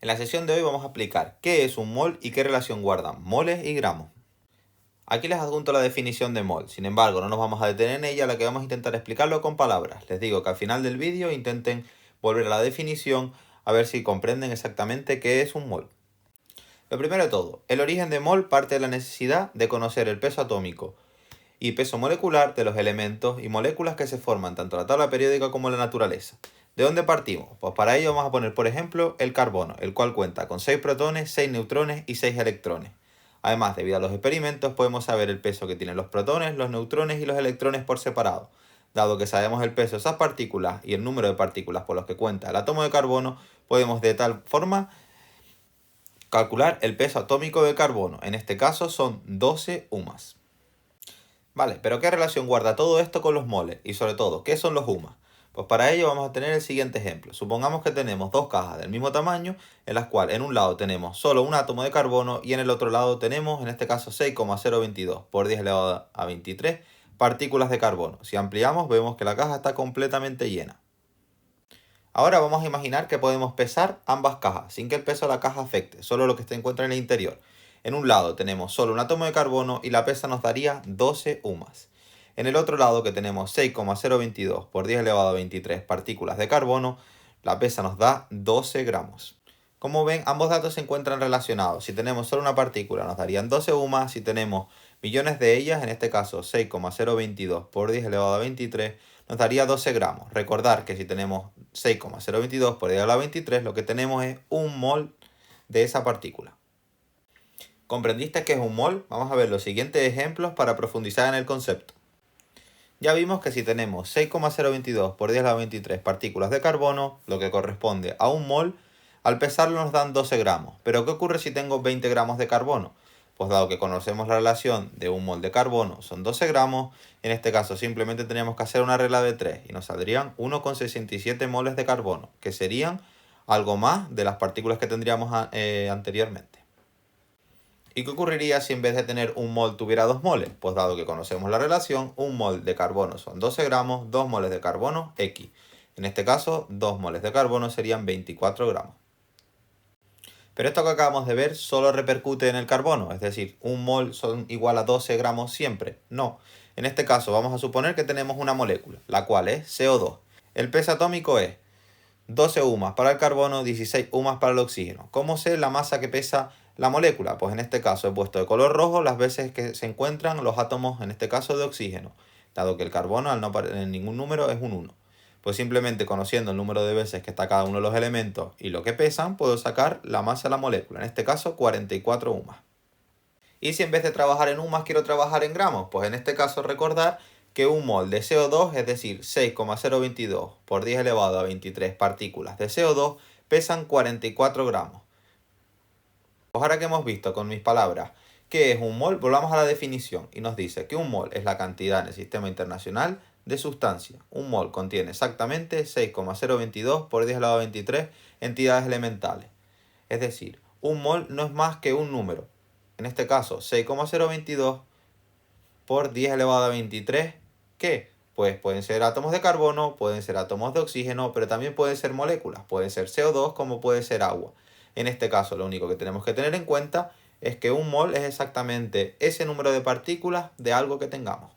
En la sesión de hoy vamos a explicar qué es un mol y qué relación guardan moles y gramos. Aquí les adjunto la definición de mol, sin embargo no nos vamos a detener en ella, la que vamos a intentar explicarlo con palabras. Les digo que al final del vídeo intenten volver a la definición a ver si comprenden exactamente qué es un mol. Lo primero de todo, el origen de mol parte de la necesidad de conocer el peso atómico y peso molecular de los elementos y moléculas que se forman tanto en la tabla periódica como en la naturaleza. ¿De dónde partimos? Pues para ello vamos a poner, por ejemplo, el carbono, el cual cuenta con 6 protones, 6 neutrones y 6 electrones. Además, debido a los experimentos, podemos saber el peso que tienen los protones, los neutrones y los electrones por separado. Dado que sabemos el peso de esas partículas y el número de partículas por los que cuenta el átomo de carbono, podemos de tal forma calcular el peso atómico de carbono. En este caso son 12 UMAS. Vale, pero ¿qué relación guarda todo esto con los moles? Y sobre todo, ¿qué son los UMAS? Pues para ello vamos a tener el siguiente ejemplo. Supongamos que tenemos dos cajas del mismo tamaño, en las cuales en un lado tenemos solo un átomo de carbono y en el otro lado tenemos, en este caso, 6,022 por 10 elevado a 23 partículas de carbono. Si ampliamos, vemos que la caja está completamente llena. Ahora vamos a imaginar que podemos pesar ambas cajas, sin que el peso de la caja afecte, solo lo que se encuentra en el interior. En un lado tenemos solo un átomo de carbono y la pesa nos daría 12 UMAS. En el otro lado, que tenemos 6,022 por 10 elevado a 23 partículas de carbono, la pesa nos da 12 gramos. Como ven, ambos datos se encuentran relacionados. Si tenemos solo una partícula nos darían 12 UMAS, si tenemos millones de ellas, en este caso 6,022 por 10 elevado a 23, nos daría 12 gramos. Recordar que si tenemos 6,022 por 10 elevado a 23, lo que tenemos es un mol de esa partícula. ¿Comprendiste qué es un mol? Vamos a ver los siguientes ejemplos para profundizar en el concepto. Ya vimos que si tenemos 6,022 por 10 a la 23 partículas de carbono, lo que corresponde a un mol, al pesarlo nos dan 12 gramos. Pero ¿qué ocurre si tengo 20 gramos de carbono? Pues dado que conocemos la relación de un mol de carbono son 12 gramos, en este caso simplemente tenemos que hacer una regla de 3 y nos saldrían 1,67 moles de carbono, que serían algo más de las partículas que tendríamos anteriormente. ¿Y qué ocurriría si en vez de tener un mol tuviera 2 moles? Pues dado que conocemos la relación, un mol de carbono son 12 gramos, 2 moles de carbono, X. En este caso, 2 moles de carbono serían 24 gramos. Pero esto que acabamos de ver solo repercute en el carbono, es decir, un mol son igual a 12 gramos siempre. No. En este caso vamos a suponer que tenemos una molécula, la cual es CO2. El peso atómico es 12 UMAS para el carbono, 16 UMAS para el oxígeno. ¿Cómo sé la masa que pesa la molécula? Pues en este caso he puesto de color rojo las veces que se encuentran los átomos, en este caso de oxígeno, dado que el carbono al no aparecer en ningún número es un 1. Pues simplemente conociendo el número de veces que está cada uno de los elementos y lo que pesan, puedo sacar la masa de la molécula, en este caso 44 UMAS. Y si en vez de trabajar en UMAS quiero trabajar en gramos, pues en este caso recordar que un mol de CO2, es decir, 6,022 por 10 elevado a 23 partículas de CO2, pesan 44 gramos. Pues ahora que hemos visto con mis palabras qué es un mol, volvamos a la definición y nos dice que un mol es la cantidad en el sistema internacional de sustancia. Un mol contiene exactamente 6,022 por 10 elevado a 23 entidades elementales. Es decir, un mol no es más que un número. En este caso, 6,022 por 10 elevado a 23, ¿qué? Pues pueden ser átomos de carbono, pueden ser átomos de oxígeno, pero también pueden ser moléculas, pueden ser CO2 como puede ser agua. En este caso, lo único que tenemos que tener en cuenta es que un mol es exactamente ese número de partículas de algo que tengamos.